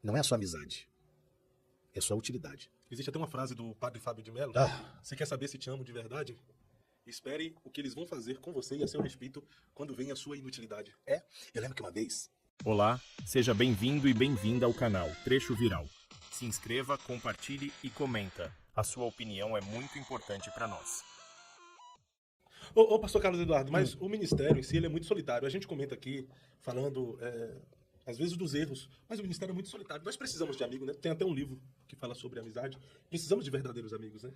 Não é a sua amizade. É a sua utilidade. Existe até uma frase do padre Fábio de Mello. Você quer saber se te amam de verdade? Espere o que eles vão fazer com você e a seu respeito quando vem a sua inutilidade. Eu lembro que uma vez... Olá, seja bem-vindo e bem-vinda ao canal Trecho Viral. Se inscreva, compartilhe e comenta. A sua opinião é muito importante para nós. Ô, pastor Carlos Eduardo, mas o ministério em si ele é muito solitário. A gente comenta aqui, falando, às vezes, dos erros, mas o ministério é muito solitário. Nós precisamos de amigos, né? Tem até um livro que fala sobre amizade. Precisamos de verdadeiros amigos, né?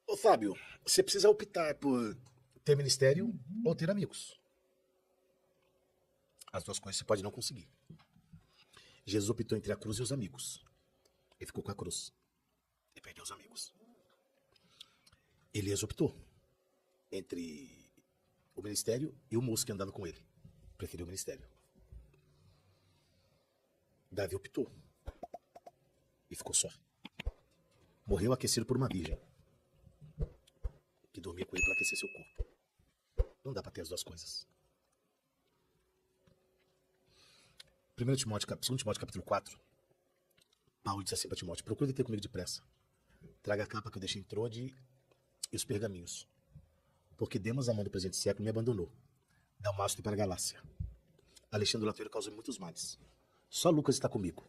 Ô, Fábio, você precisa optar por ter ministério ou ter amigos. As duas coisas você pode não conseguir. Jesus optou entre a cruz e os amigos. Ele ficou com a cruz. E perdeu os amigos. Elias optou entre o ministério e o moço que andava com ele. Preferiu o ministério. Davi optou. E ficou só. Morreu aquecido por uma virgem. Que dormia com ele para aquecer seu corpo. Não dá para ter as duas coisas. 2 Timóteo capítulo 4, Paulo diz assim para Timóteo: procure ter comigo depressa. Traga a capa que eu deixei em Trode e os pergaminhos. Porque Demas, amando o presente século, me abandonou. Dalmácio foi para a Galácia. Alexandre Latoeiro causou muitos males. Só Lucas está comigo.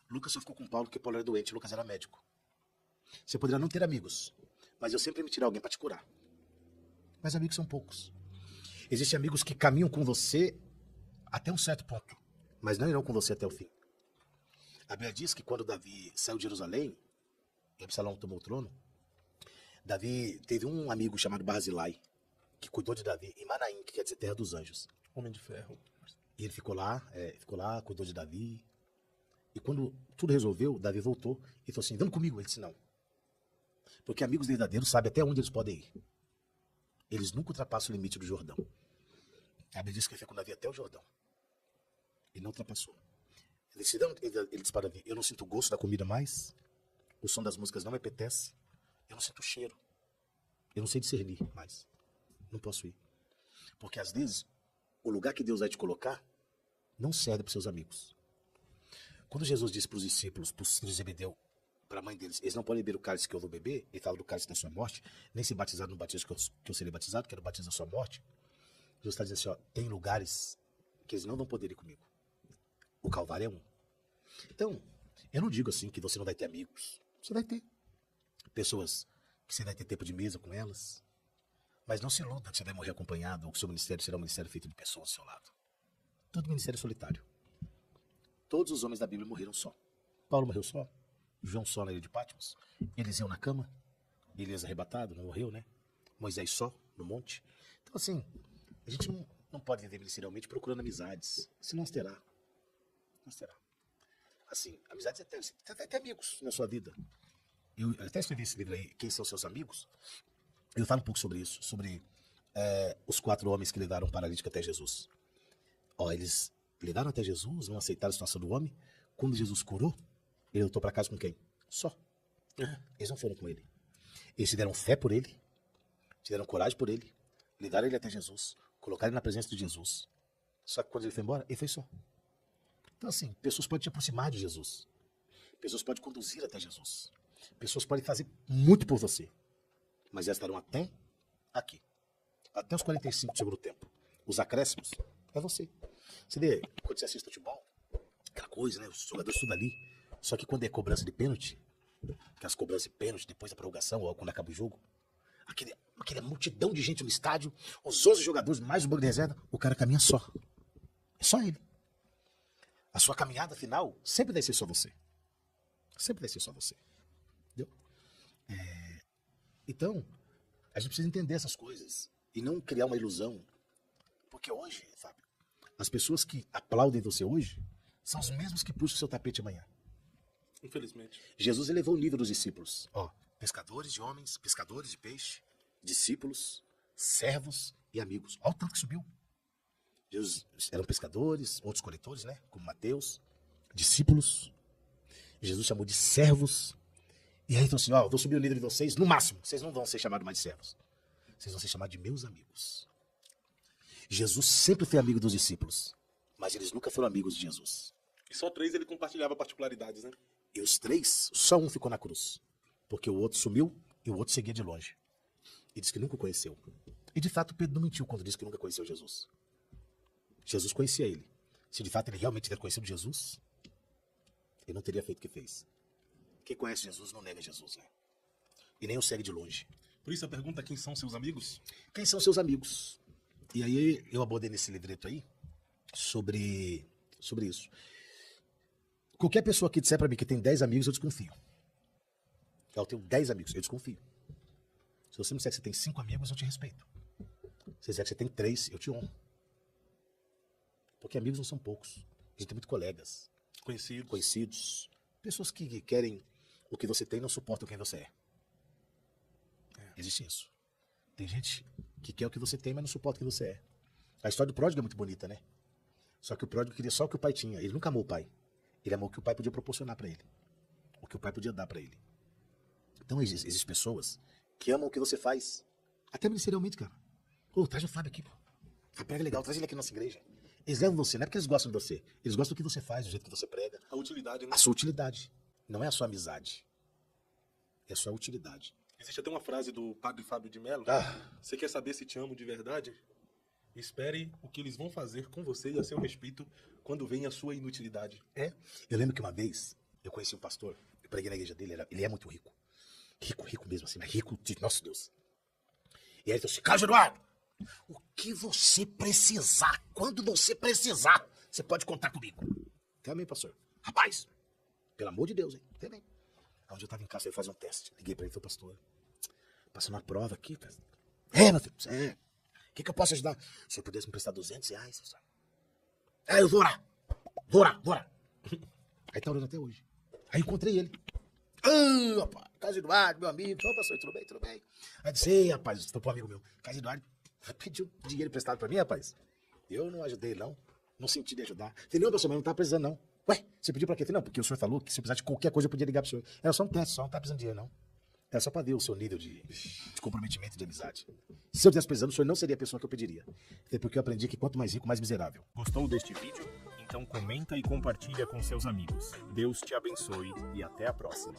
Lucas só ficou com Paulo porque Paulo era doente, Lucas era médico. Você poderá não ter amigos, mas eu sempre me tirar alguém para te curar. Mas amigos são poucos. Existem amigos que caminham com você até um certo ponto, mas não irão com você até o fim. A Bíblia diz que quando Davi saiu de Jerusalém, e Absalão tomou o trono, Davi teve um amigo chamado Barzilai, que cuidou de Davi em Manaim, que quer dizer terra dos anjos. Homem de ferro. E ele ficou lá, cuidou de Davi. E quando tudo resolveu, Davi voltou e falou assim: vamos comigo? Ele disse: não. Porque amigos verdadeiros sabem até onde eles podem ir. Eles nunca ultrapassam o limite do Jordão. A Bíblia diz que ele foi com Davi até o Jordão. E não ultrapassou. Ele disse para Davi: eu não sinto o gosto da comida mais, o som das músicas não me apetece, eu não sinto o cheiro, eu não sei discernir mais, não posso ir. Porque às vezes, o lugar que Deus vai te colocar não serve para os seus amigos. Quando Jesus disse para os discípulos, para os filhos de Zebedeu, para a mãe deles: eles não podem beber o cálice que eu vou beber, ele fala do cálice da sua morte, nem se batizar no batismo que eu serei batizado, que era o batismo da sua morte. Jesus está dizendo assim: ó, tem lugares que eles não vão poder ir comigo. O Calvário é um. Então, eu não digo assim que você não vai ter amigos. Você vai ter pessoas que você vai ter tempo de mesa com elas. Mas não se iluda que você vai morrer acompanhado ou que o seu ministério será um ministério feito de pessoas ao seu lado. Todo ministério é solitário. Todos os homens da Bíblia morreram só. Paulo morreu só. João só na ilha de Patmos. Eliseu na cama. Elias arrebatado, não morreu, né? Moisés só no monte. Então, assim, a gente não pode viver ministerialmente procurando amizades. Senão nós terá. Nós terá. Assim, amizades eternas. Você vai ter amigos na sua vida. Eu até escrevi esse livro aí, Quem São Seus Amigos? Eu falo um pouco sobre isso, sobre os 4 homens que levaram um paralítico até Jesus. Eles levaram até Jesus, não aceitaram a situação do homem. Quando Jesus curou, ele voltou para casa com quem? Só. Eles não foram com ele. Eles tiveram fé por ele, tiveram coragem por ele, levaram ele até Jesus, colocaram ele na presença de Jesus. Só que quando ele foi embora, ele foi só. Então, assim, pessoas podem te aproximar de Jesus. Pessoas podem conduzir até Jesus. Pessoas podem fazer muito por você. Mas elas estarão até aqui. Até os 45 do segundo tempo. Os acréscimos é você. Você vê, quando você assiste futebol, aquela coisa, né? Os jogadores estudam ali. Só que quando é cobrança de pênalti, aquelas cobranças de pênalti depois da prorrogação, ou quando acaba o jogo, aquela multidão de gente no estádio, os 11 jogadores, mais o banco de reserva, o cara caminha só. É só ele. A sua caminhada final sempre vai ser só você. Sempre vai ser só você. Entendeu? Então, a gente precisa entender essas coisas e não criar uma ilusão. Porque hoje, Fábio, as pessoas que aplaudem você hoje são os mesmos que puxam o seu tapete amanhã. Infelizmente. Jesus elevou o nível dos discípulos. Pescadores de homens, pescadores de peixe, discípulos, servos e amigos. Olha o tanto que subiu. Jesus eram pescadores, outros coletores, né? Como Mateus, discípulos. Jesus chamou de servos. E aí falou assim: vou subir o nível de vocês, no máximo. Vocês não vão ser chamados mais de servos. Vocês vão ser chamados de meus amigos. Jesus sempre foi amigo dos discípulos, mas eles nunca foram amigos de Jesus. E só 3 ele compartilhava particularidades, né? E os 3, só um ficou na cruz. Porque o outro sumiu e o outro seguia de longe. E disse que nunca o conheceu. E de fato Pedro não mentiu quando disse que nunca conheceu Jesus. Jesus conhecia ele. Se de fato ele realmente tivesse conhecido Jesus, ele não teria feito o que fez. Quem conhece Jesus não nega Jesus, né? E nem o segue de longe. Por isso a pergunta: quem são seus amigos? Quem são seus amigos? E aí eu abordei nesse livreto aí sobre isso. Qualquer pessoa que disser pra mim que tem 10 amigos, eu desconfio. Eu tenho 10 amigos, eu desconfio. Se você me disser que você tem 5 amigos, eu te respeito. Se você disser que você tem 3, eu te honro. Porque amigos não são poucos. A gente tem muitos colegas, conhecidos, pessoas que querem o que você tem e não suportam quem você é. Existe isso. Tem gente que quer o que você tem, mas não suporta o que você é. A história do pródigo é muito bonita, né? Só que o pródigo queria só o que o pai tinha. Ele nunca amou o pai. Ele amou o que o pai podia proporcionar pra ele. O que o pai podia dar pra ele. Então existem pessoas que amam o que você faz. Até ministerialmente, cara. Ô, traz o Fábio aqui, pô. A prega é legal, traz ele aqui na nossa igreja. Eles levam você, não é porque eles gostam de você. Eles gostam do que você faz, do jeito que você prega. A utilidade, né? A sua utilidade. Não é a sua amizade. É a sua utilidade. Existe até uma frase do padre Fábio de Mello. Você quer saber se te amo de verdade? Espere o que eles vão fazer com você e a seu respeito quando vem a sua inutilidade. Eu lembro que uma vez eu conheci um pastor, eu preguei na igreja dele, ele é muito rico. Rico mesmo assim, mas rico de nosso Deus. E aí ele falou assim: Carlos Eduardo, o que você precisar, quando você precisar, você pode contar comigo. Também, pastor. Rapaz, pelo amor de Deus, hein? Também. Onde eu tava em casa, eu ia fazer um teste. Liguei pra ele e falei: pastor, passando uma prova aqui. Meu filho, o que eu posso ajudar? Se eu pudesse me prestar R$200, pastor. Eu vou orar. Aí tá orando até hoje. Aí encontrei ele. Rapaz, Carlos Eduardo, meu amigo. Ô, pastor, tudo bem? Aí disse: rapaz, estou pro amigo meu. Carlos Eduardo pediu dinheiro emprestado pra mim, rapaz. Eu não ajudei, não. Não senti de ajudar. Falei: não, pastor, mas não tá precisando, não. Ué, você pediu pra quê? Falei: não, porque o senhor falou que se precisar de qualquer coisa eu podia ligar pro senhor. Era só um teste, só não tá precisando de dinheiro, não. Era só pra ver o seu nível de comprometimento e de amizade. Se eu tivesse precisando, o senhor não seria a pessoa que eu pediria. Até porque eu aprendi que quanto mais rico, mais miserável. Gostou deste vídeo? Então comenta e compartilha com seus amigos. Deus te abençoe e até a próxima.